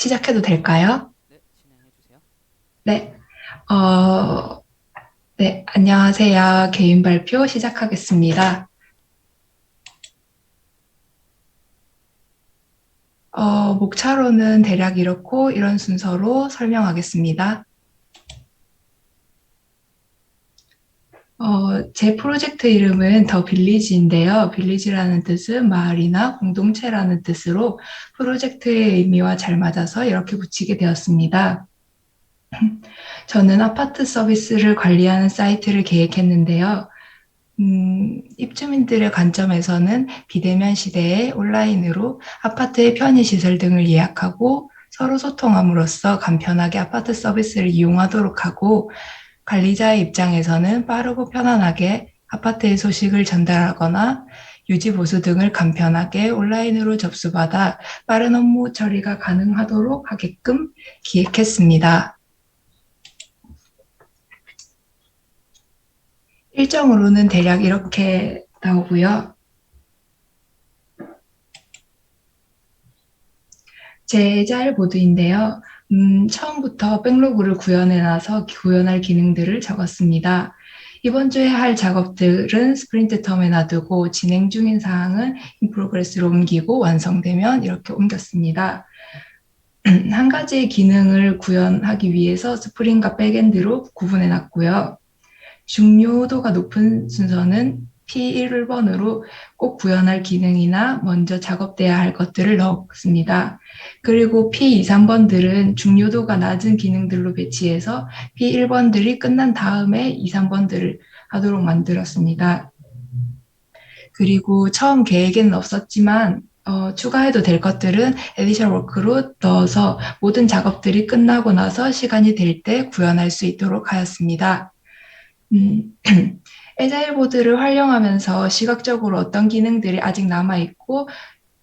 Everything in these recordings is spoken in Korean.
시작해도 될까요? 네, 진행해 주세요. 네. 어, 네. 안녕하세요. 개인 발표 시작하겠습니다. 목차로는 대략 이렇고 이런 순서로 설명하겠습니다. 제 프로젝트 이름은 더 빌리지인데요. 빌리지라는 뜻은 마을이나 공동체라는 뜻으로 프로젝트의 의미와 잘 맞아서 이렇게 붙이게 되었습니다. 저는 아파트 서비스를 관리하는 사이트를 계획했는데요. 입주민들의 관점에서는 비대면 시대에 온라인으로 아파트의 편의시설 등을 예약하고 서로 소통함으로써 간편하게 아파트 서비스를 이용하도록 하고, 관리자의 입장에서는 빠르고 편안하게 아파트의 소식을 전달하거나 유지 보수 등을 간편하게 온라인으로 접수받아 빠른 업무 처리가 가능하도록 하게끔 기획했습니다. 일정으로는 대략 이렇게 나오고요. 제 짤 보드인데요. 처음부터 백로그를 구현할 기능들을 적었습니다. 이번 주에 할 작업들은 스프린트 텀에 놔두고 진행 중인 사항은 인프로그레스로 옮기고 완성되면 이렇게 옮겼습니다. 한 가지의 기능을 구현하기 위해서 스프링과 백엔드로 구분해 놨고요. 중요도가 높은 순서는 P1번으로 꼭 구현할 기능이나 먼저 작업돼야 할 것들을 넣었습니다. 그리고 P2, 3번들은 중요도가 낮은 기능들로 배치해서 P1번들이 끝난 다음에 2, 3번들을 하도록 만들었습니다. 그리고 처음 계획에는 없었지만 추가해도 될 것들은 에디션 워크로 넣어서 모든 작업들이 끝나고 나서 시간이 될 때 구현할 수 있도록 하였습니다. 음, 에자일 보드를 활용하면서 시각적으로 어떤 기능들이 아직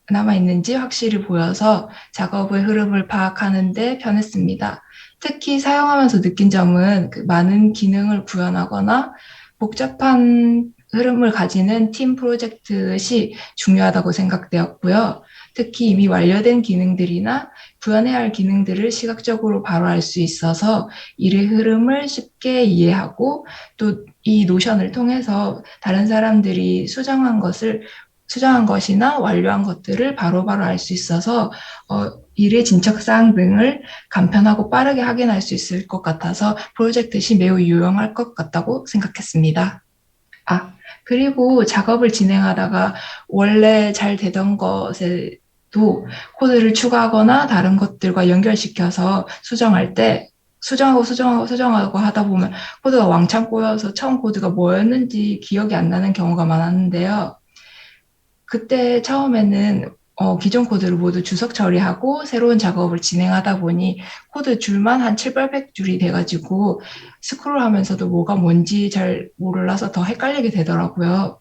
남아있는지 확실히 보여서 작업의 흐름을 파악하는데 편했습니다. 특히 사용하면서 느낀 점은 그 많은 기능을 구현하거나 복잡한 흐름을 가지는 팀 프로젝트시 중요하다고 생각되었고요. 특히 이미 완료된 기능들이나 구현해야 할 기능들을 시각적으로 바로 알 수 있어서 일의 흐름을 쉽게 이해하고 또 이 노션을 통해서 다른 사람들이 수정한 것이나 완료한 것들을 바로바로 알 수 있어서 일의 진척사항 등을 간편하고 빠르게 확인할 수 있을 것 같아서 프로젝트 시 매우 유용할 것 같다고 생각했습니다. 아, 그리고 작업을 진행하다가 원래 잘 되던 것에도 코드를 추가하거나 다른 것들과 연결시켜서 수정하고 하다 보면 코드가 왕창 꼬여서 처음 코드가 뭐였는지 기억이 안 나는 경우가 많았는데요. 그때 처음에는 기존 코드를 모두 주석 처리하고 새로운 작업을 진행하다 보니 코드 줄만 한 7, 800줄이 돼가지고 스크롤하면서도 뭐가 뭔지 잘 몰라서 더 헷갈리게 되더라고요.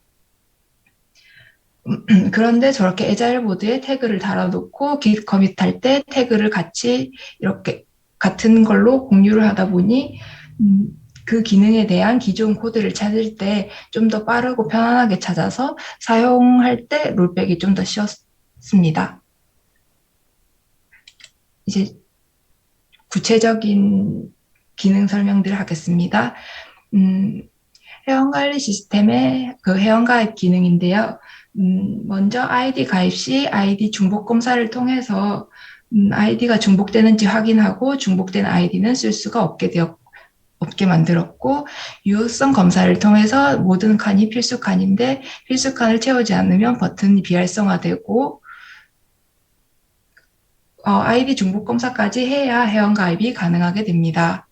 그런데 저렇게 에자일 보드에 태그를 달아놓고 git 커밋할 때 태그를 같이 이렇게 같은 걸로 공유를 하다 보니 음, 그 기능에 대한 기존 코드를 찾을 때 좀 더 빠르고 편안하게 찾아서 사용할 때 롤백이 좀 더 쉬웠습니다. 이제 구체적인 기능 설명들을 하겠습니다. 음, 회원관리 시스템의 그 회원가입 기능인데요. 먼저 아이디 가입 시 아이디 중복 검사를 통해서 아이디가 중복되는지 확인하고 중복된 아이디는 쓸 수가 없게 만들었고, 유효성 검사를 통해서 모든 칸이 필수 칸인데 필수 칸을 채우지 않으면 버튼이 비활성화되고 아이디 중복 검사까지 해야 회원가입이 가능하게 됩니다.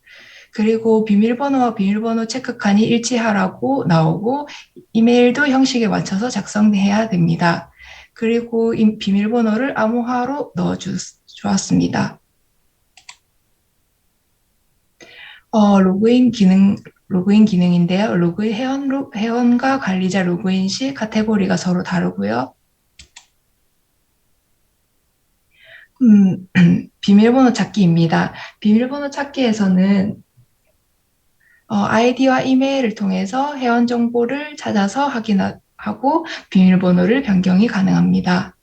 그리고 비밀번호와 비밀번호 체크칸이 일치하라고 나오고 이메일도 형식에 맞춰서 작성해야 됩니다. 그리고 비밀번호를 암호화로 넣어주었습니다. 로그인 기능인데요. 회원과 관리자 로그인 시 카테고리가 서로 다르고요. 비밀번호 찾기입니다. 비밀번호 찾기에서는 아이디와 이메일을 통해서 회원 정보를 찾아서 확인하고 비밀번호를 변경이 가능합니다.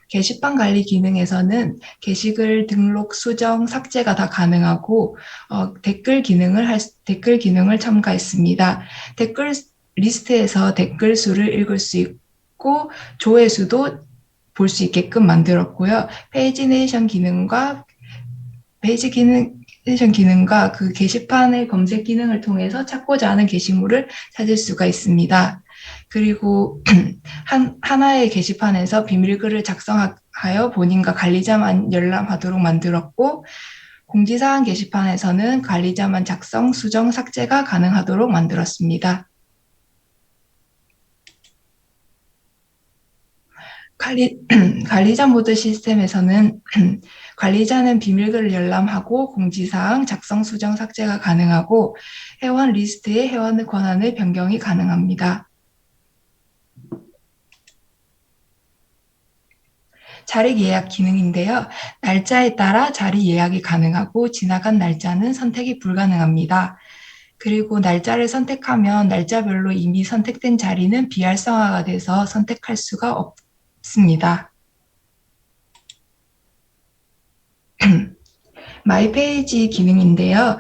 게시판 관리 기능에서는 게시글 등록, 수정, 삭제가 다 가능하고 댓글 기능을 첨가했습니다. 댓글 리스트에서 댓글 수를 읽을 수 있고 조회수도 볼 수 있게끔 만들었고요. 페이지 기능과 그 게시판의 검색 기능을 통해서 찾고자 하는 게시물을 찾을 수가 있습니다. 그리고 하나의 게시판에서 비밀글을 작성하여 본인과 관리자만 열람하도록 만들었고, 공지사항 게시판에서는 관리자만 작성, 수정, 삭제가 가능하도록 만들었습니다. 관리자 모드 시스템에서는 관리자는 비밀글을 열람하고 공지사항, 작성, 수정, 삭제가 가능하고 회원 리스트의 회원 권한의 변경이 가능합니다. 자리 예약 기능인데요. 날짜에 따라 자리 예약이 가능하고 지나간 날짜는 선택이 불가능합니다. 그리고 날짜를 선택하면 날짜별로 이미 선택된 자리는 비활성화가 돼서 선택할 수가 없습니다. 마이페이지 기능인데요.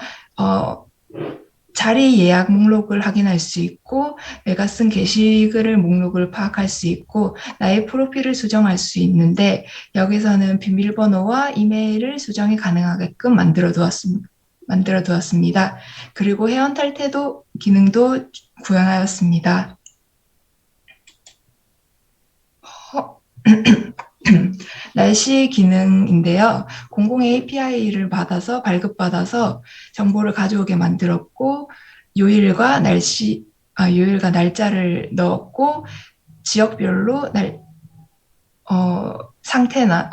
자리 예약 목록을 확인할 수 있고 내가 쓴 게시글을 목록을 파악할 수 있고 나의 프로필을 수정할 수 있는데 여기서는 비밀번호와 이메일을 수정이 가능하게끔 만들어 두었습니다. 그리고 회원 탈퇴도 기능도 구현하였습니다. 날씨 기능인데요. 공공 API를 발급받아서 정보를 가져오게 만들었고, 요일과 날짜를 넣었고, 지역별로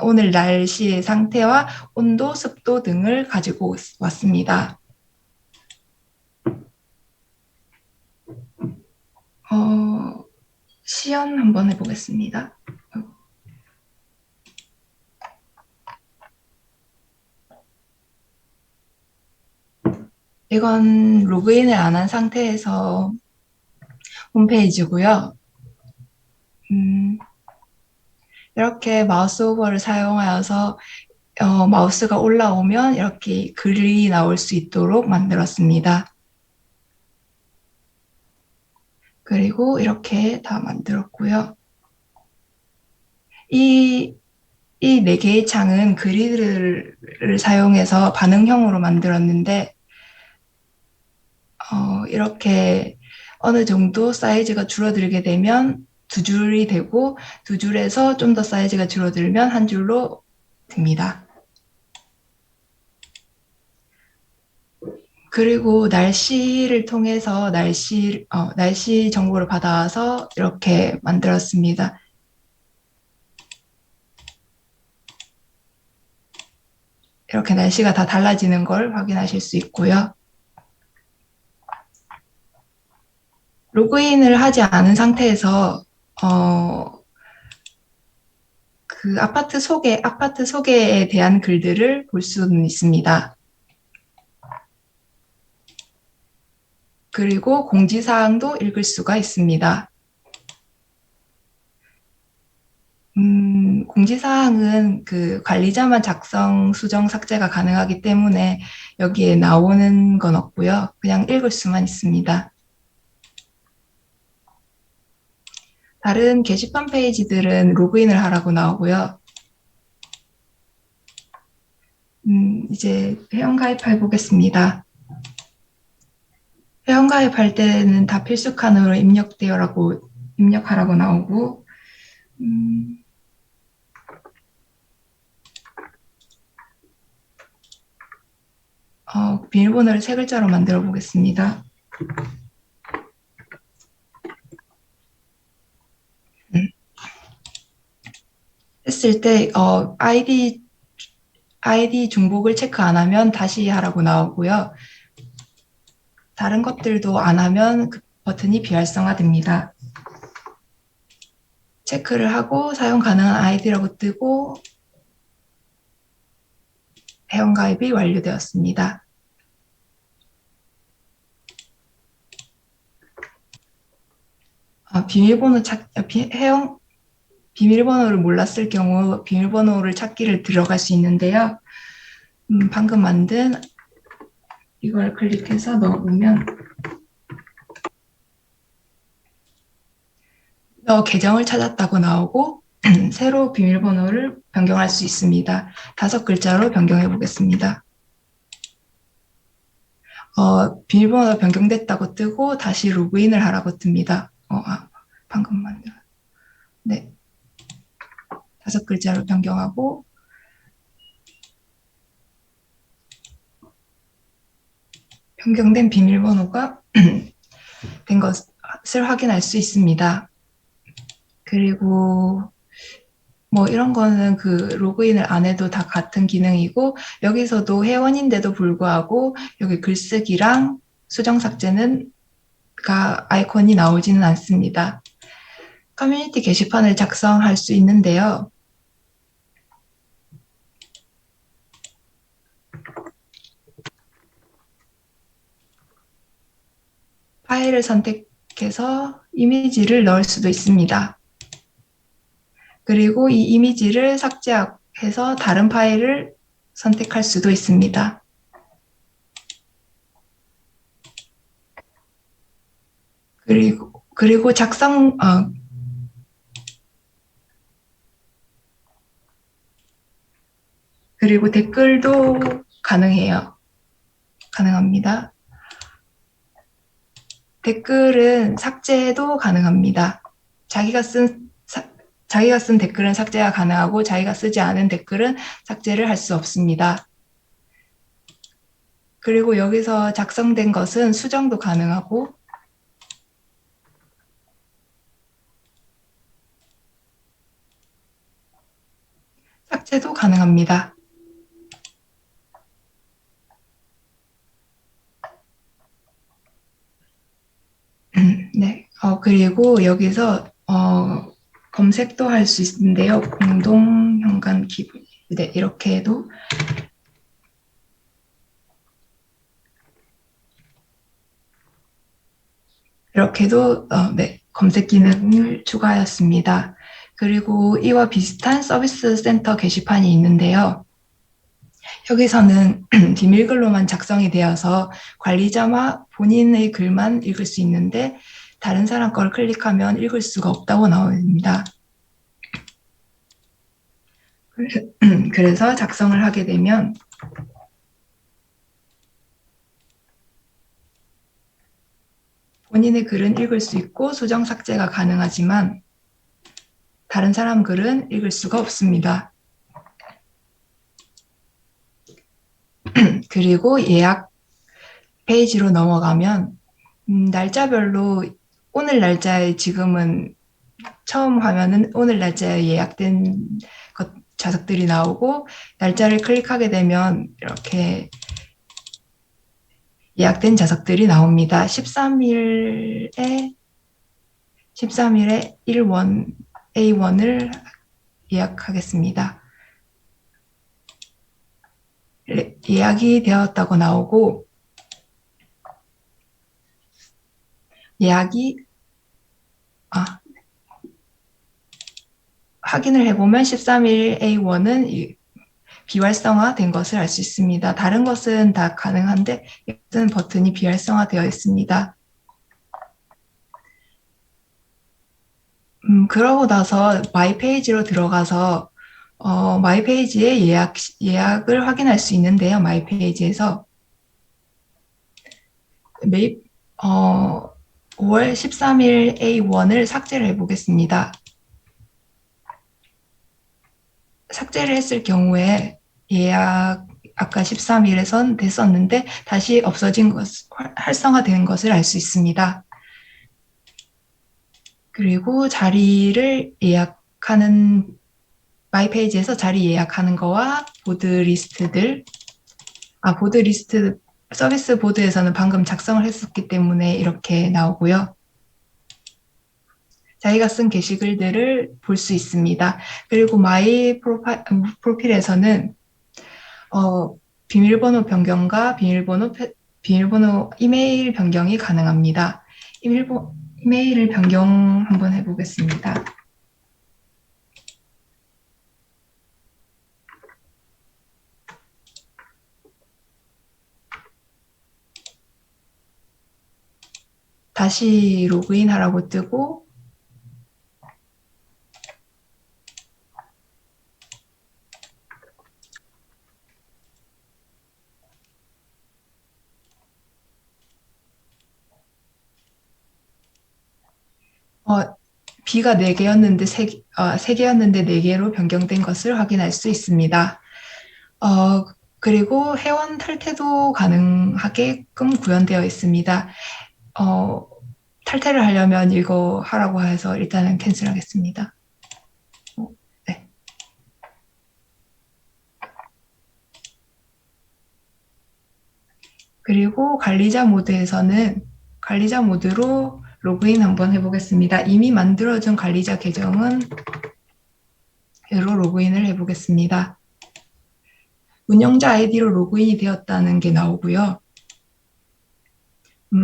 오늘 날씨의 상태와 온도, 습도 등을 가지고 왔습니다. 시연 한번 해보겠습니다. 이건 로그인을 안 한 상태에서 홈페이지고요. 이렇게 마우스 오버를 사용하여서 마우스가 올라오면 이렇게 글이 나올 수 있도록 만들었습니다. 그리고 이렇게 다 만들었고요. 이 네 개의 창은 그리드를 사용해서 반응형으로 만들었는데 이렇게 어느 정도 사이즈가 줄어들게 되면 두 줄이 되고 두 줄에서 좀 더 사이즈가 줄어들면 한 줄로 됩니다. 그리고 날씨를 통해서 날씨 정보를 받아서 이렇게 만들었습니다. 이렇게 날씨가 다 달라지는 걸 확인하실 수 있고요. 로그인을 하지 않은 상태에서 그 아파트 소개에 대한 글들을 볼 수는 있습니다. 그리고 공지사항도 읽을 수가 있습니다. 공지사항은 그 관리자만 작성, 수정, 삭제가 가능하기 때문에 여기에 나오는 건 없고요. 그냥 읽을 수만 있습니다. 다른 게시판 페이지들은 로그인을 하라고 나오고요. 이제 회원가입해 보겠습니다. 회원가입할 때는 다 필수칸으로 입력하라고 나오고, 비밀번호를 세 글자로 만들어 보겠습니다. 했을 때, 아이디 중복을 체크 안 하면 다시 하라고 나오고요. 다른 것들도 안 하면 그 버튼이 비활성화됩니다. 체크를 하고 사용 가능한 아이디라고 뜨고 회원가입이 완료되었습니다. 비밀번호 비밀번호를 몰랐을 경우 비밀번호를 찾기를 들어갈 수 있는데요. 방금 만든 이걸 클릭해서 넣어보면 계정을 찾았다고 나오고 새로 비밀번호를 변경할 수 있습니다. 5글자로 변경해 보겠습니다. 비밀번호가 변경됐다고 뜨고 다시 로그인을 하라고 뜹니다. 방금 만든. 네. 5글자로 변경하고 변경된 비밀번호가 된 것을 확인할 수 있습니다. 그리고 뭐 이런 거는 그 로그인을 안 해도 다 같은 기능이고 여기서도 회원인데도 불구하고 여기 글쓰기랑 수정 삭제는 아이콘이 나오지는 않습니다. 커뮤니티 게시판을 작성할 수 있는데요. 파일을 선택해서 이미지를 넣을 수도 있습니다. 그리고 이 이미지를 삭제해서 다른 파일을 선택할 수도 있습니다. 그리고 그리고 댓글도 가능합니다. 댓글은 삭제도 가능합니다. 자기가 쓴 댓글은 삭제가 가능하고 자기가 쓰지 않은 댓글은 삭제를 할 수 없습니다. 그리고 여기서 작성된 것은 수정도 가능하고 삭제도 가능합니다. 네. 그리고 여기서 검색도 할 수 있는데요. 공동 현관 기부. 네, 이렇게 해도 네, 검색 기능을 추가하였습니다. 그리고 이와 비슷한 서비스 센터 게시판이 있는데요. 여기서는 비밀글로만 작성이 되어서 관리자와 본인의 글만 읽을 수 있는데 다른 사람 걸 클릭하면 읽을 수가 없다고 나옵니다. 그래서 작성을 하게 되면 본인의 글은 읽을 수 있고 수정 삭제가 가능하지만 다른 사람 글은 읽을 수가 없습니다. 그리고 예약 페이지로 넘어가면 날짜별로 오늘 날짜에 지금은 처음 화면은 오늘 날짜에 예약된 좌석들이 나오고 날짜를 클릭하게 되면 이렇게 예약된 좌석들이 나옵니다. 13일에 1원 A1을 예약하겠습니다. 예약이 되었다고 나오고 확인을 해보면 13일 A1은 비활성화된 것을 알 수 있습니다. 다른 것은 다 가능한데 이것은 버튼이 비활성화되어 있습니다. 그러고 나서 마이 페이지로 들어가서 마이 페이지에 예약을 확인할 수 있는데요. 마이 페이지에서 5월 13일 A1을 삭제를 해보겠습니다. 삭제를 했을 경우에 예약 아까 13일에선 됐었는데 다시 활성화된 것을 알 수 있습니다. 그리고 자리를 예약하는 마이 페이지에서 자리 예약하는 거와 보드 리스트 서비스 보드에서는 방금 작성을 했었기 때문에 이렇게 나오고요. 자기가 쓴 게시글들을 볼 수 있습니다. 그리고 마이 프로필에서는 비밀번호 변경과 비밀번호 이메일 변경이 가능합니다. 이메일을 변경 한번 해보겠습니다. 다시 로그인 하라고 뜨고 어, B가 4개였는데 3개였는데 4개로 변경된 것을 확인할 수 있습니다. 어, 그리고 회원 탈퇴도 가능하게끔 구현되어 있습니다. 어, 탈퇴를 하려면 이거 하라고 해서 일단은 캔슬하겠습니다. 네. 그리고 관리자 모드로 로그인 한번 해보겠습니다. 이미 만들어준 관리자 계정은 로 로그인을 해보겠습니다. 운영자 아이디로 로그인이 되었다는 게 나오고요.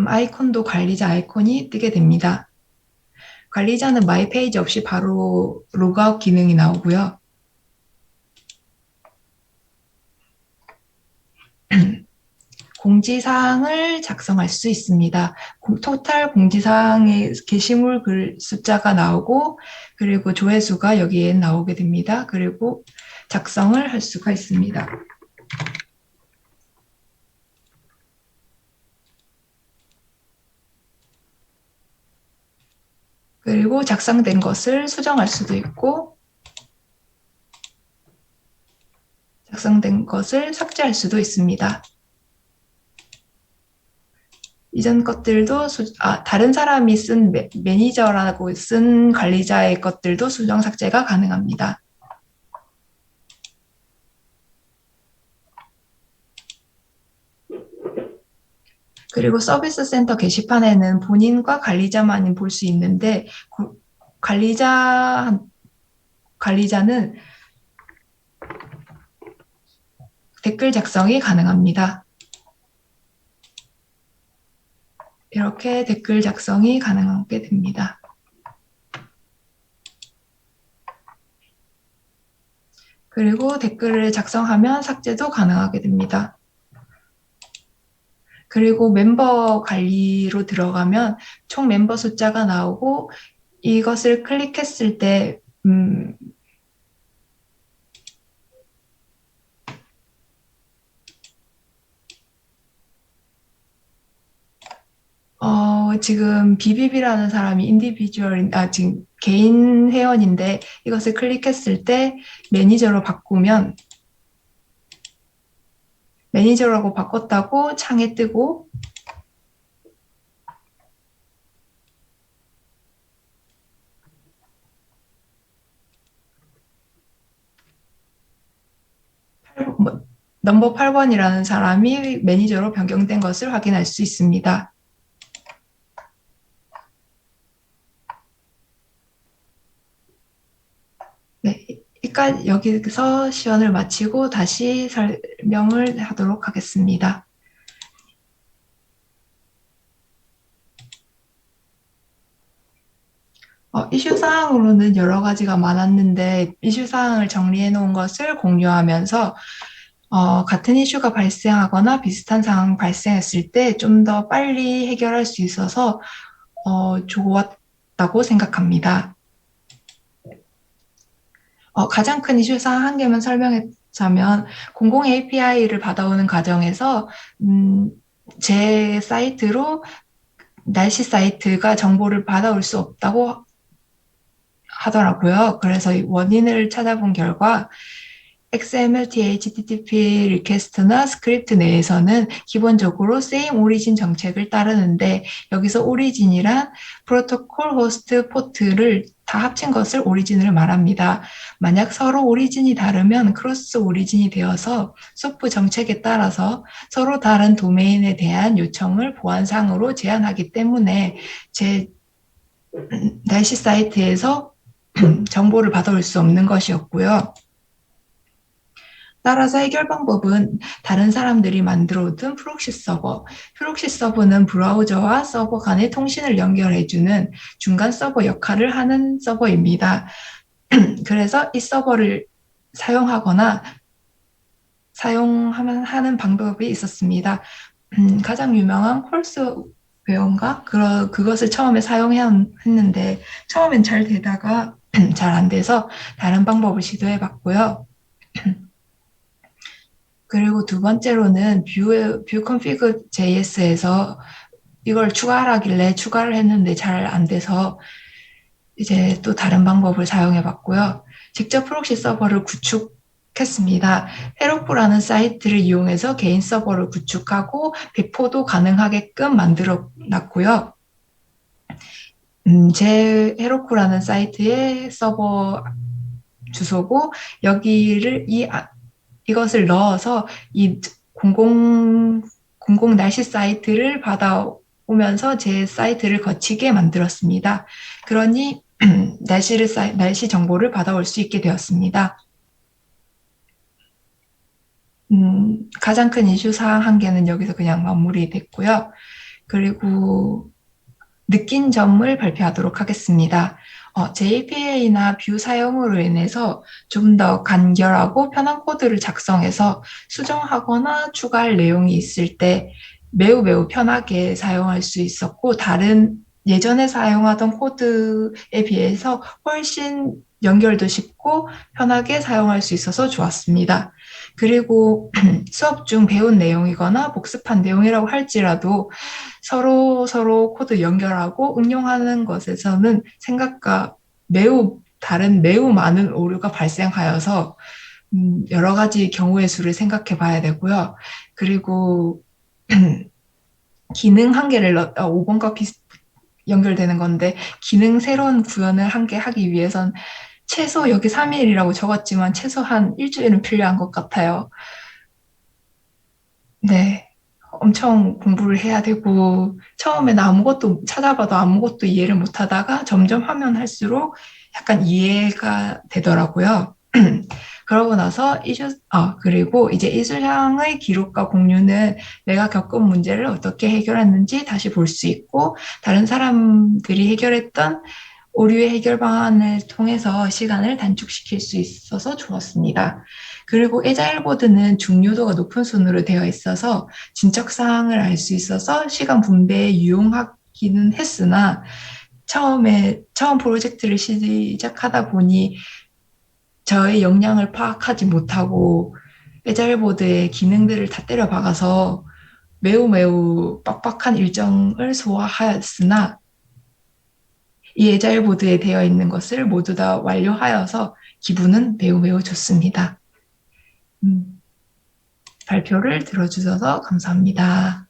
아이콘도 관리자 아이콘이 뜨게 됩니다. 관리자는 마이 페이지 없이 바로 로그아웃 기능이 나오고요. 공지사항을 작성할 수 있습니다. 토탈 공지사항의 게시물 글 숫자가 나오고 그리고 조회수가 여기에 나오게 됩니다. 그리고 작성을 할 수가 있습니다. 그리고 작성된 것을 수정할 수도 있고 작성된 것을 삭제할 수도 있습니다. 이전 것들도 다른 사람이 쓴 매니저라고 쓴 관리자의 것들도 수정 삭제가 가능합니다. 그리고 서비스 센터 게시판에는 본인과 관리자만이 볼 수 있는데 관리자는 댓글 작성이 가능합니다. 이렇게 댓글 작성이 가능하게 됩니다. 그리고 댓글을 작성하면 삭제도 가능하게 됩니다. 그리고 멤버 관리로 들어가면 총 멤버 숫자가 나오고 이것을 클릭했을 때 지금 비비비라는 사람이 지금 개인 회원인데 이것을 클릭했을 때 매니저로 바꾸면 매니저라고 바꿨다고 창에 뜨고 넘버 8번이라는 사람이 매니저로 변경된 것을 확인할 수 있습니다. 네, 여기서 시연을 마치고 다시 설명을 하도록 하겠습니다. 이슈 사항으로는 여러 가지가 많았는데 이슈 사항을 정리해 놓은 것을 공유하면서 같은 이슈가 발생하거나 비슷한 상황 발생했을 때 좀 더 빨리 해결할 수 있어서 좋았다고 생각합니다. 가장 큰 이슈 사항 한 개만 설명하자면 공공 API를 받아오는 과정에서 제 사이트로 날씨 사이트가 정보를 받아올 수 없다고 하더라고요. 그래서 원인을 찾아본 결과 XML, HTTP 리퀘스트나 스크립트 내에서는 기본적으로 same origin 정책을 따르는데 여기서 오리진이란 프로토콜 호스트 포트를 다 합친 것을 오리진을 말합니다. 만약 서로 오리진이 다르면 크로스 오리진이 되어서 소프 정책에 따라서 서로 다른 도메인에 대한 요청을 보안상으로 제한하기 때문에 제 날씨 사이트에서 정보를 받아올 수 없는 것이었고요. 따라서 해결 방법은 다른 사람들이 만들어둔 프록시 서버는 브라우저와 서버 간의 통신을 연결해주는 중간 서버 역할을 하는 서버입니다. 그래서 이 서버를 사용하면 하는 방법이 있었습니다. 가장 유명한 콜스 웨어인가? 그것을 처음에 사용했는데 처음엔 잘 되다가 잘 안 돼서 다른 방법을 시도해 봤고요. 그리고 두 번째로는 뷰 컨피그 JS에서 이걸 추가하라길래 추가를 했는데 잘 안 돼서 이제 또 다른 방법을 사용해 봤고요. 직접 프록시 서버를 구축했습니다. 헤로쿠라는 사이트를 이용해서 개인 서버를 구축하고 배포도 가능하게끔 만들어 놨고요. 제 헤로쿠라는 사이트의 서버 주소고 여기를 이것을 넣어서 이 공공 날씨 사이트를 받아오면서 제 사이트를 거치게 만들었습니다. 그러니 날씨 정보를 받아올 수 있게 되었습니다. 가장 큰 이슈 사항 한 개는 여기서 그냥 마무리됐고요. 그리고 느낀 점을 발표하도록 하겠습니다. JPA나 뷰 사용으로 인해서 좀 더 간결하고 편한 코드를 작성해서 수정하거나 추가할 내용이 있을 때 매우 매우 편하게 사용할 수 있었고, 다른 예전에 사용하던 코드에 비해서 훨씬 연결도 쉽고 편하게 사용할 수 있어서 좋았습니다. 그리고 수업 중 배운 내용이거나 복습한 내용이라고 할지라도 서로 코드 연결하고 응용하는 것에서는 생각과 매우 다른 매우 많은 오류가 발생하여서 여러 가지 경우의 수를 생각해 봐야 되고요. 그리고 기능 한 개를 5번과 연결되는 건데 기능 새로운 구현을 한 개 하기 위해선 최소 여기 3일이라고 적었지만 최소한 일주일은 필요한 것 같아요. 네. 엄청 공부를 해야 되고, 처음에는 아무것도 찾아봐도 아무것도 이해를 못 하다가 점점 하면 할수록 약간 이해가 되더라고요. 그러고 나서 그리고 이제 이수향의 기록과 공유는 내가 겪은 문제를 어떻게 해결했는지 다시 볼 수 있고, 다른 사람들이 해결했던 오류의 해결 방안을 통해서 시간을 단축시킬 수 있어서 좋았습니다. 그리고 에자일보드는 중요도가 높은 순으로 되어 있어서 진척 사항을 알 수 있어서 시간 분배에 유용하기는 했으나 처음 프로젝트를 시작하다 보니 저의 역량을 파악하지 못하고 에자일보드의 기능들을 다 때려 박아서 매우 매우 빡빡한 일정을 소화하였으나 이 에자일보드에 되어 있는 것을 모두 다 완료하여서 기분은 매우 매우 좋습니다. 발표를 들어주셔서 감사합니다.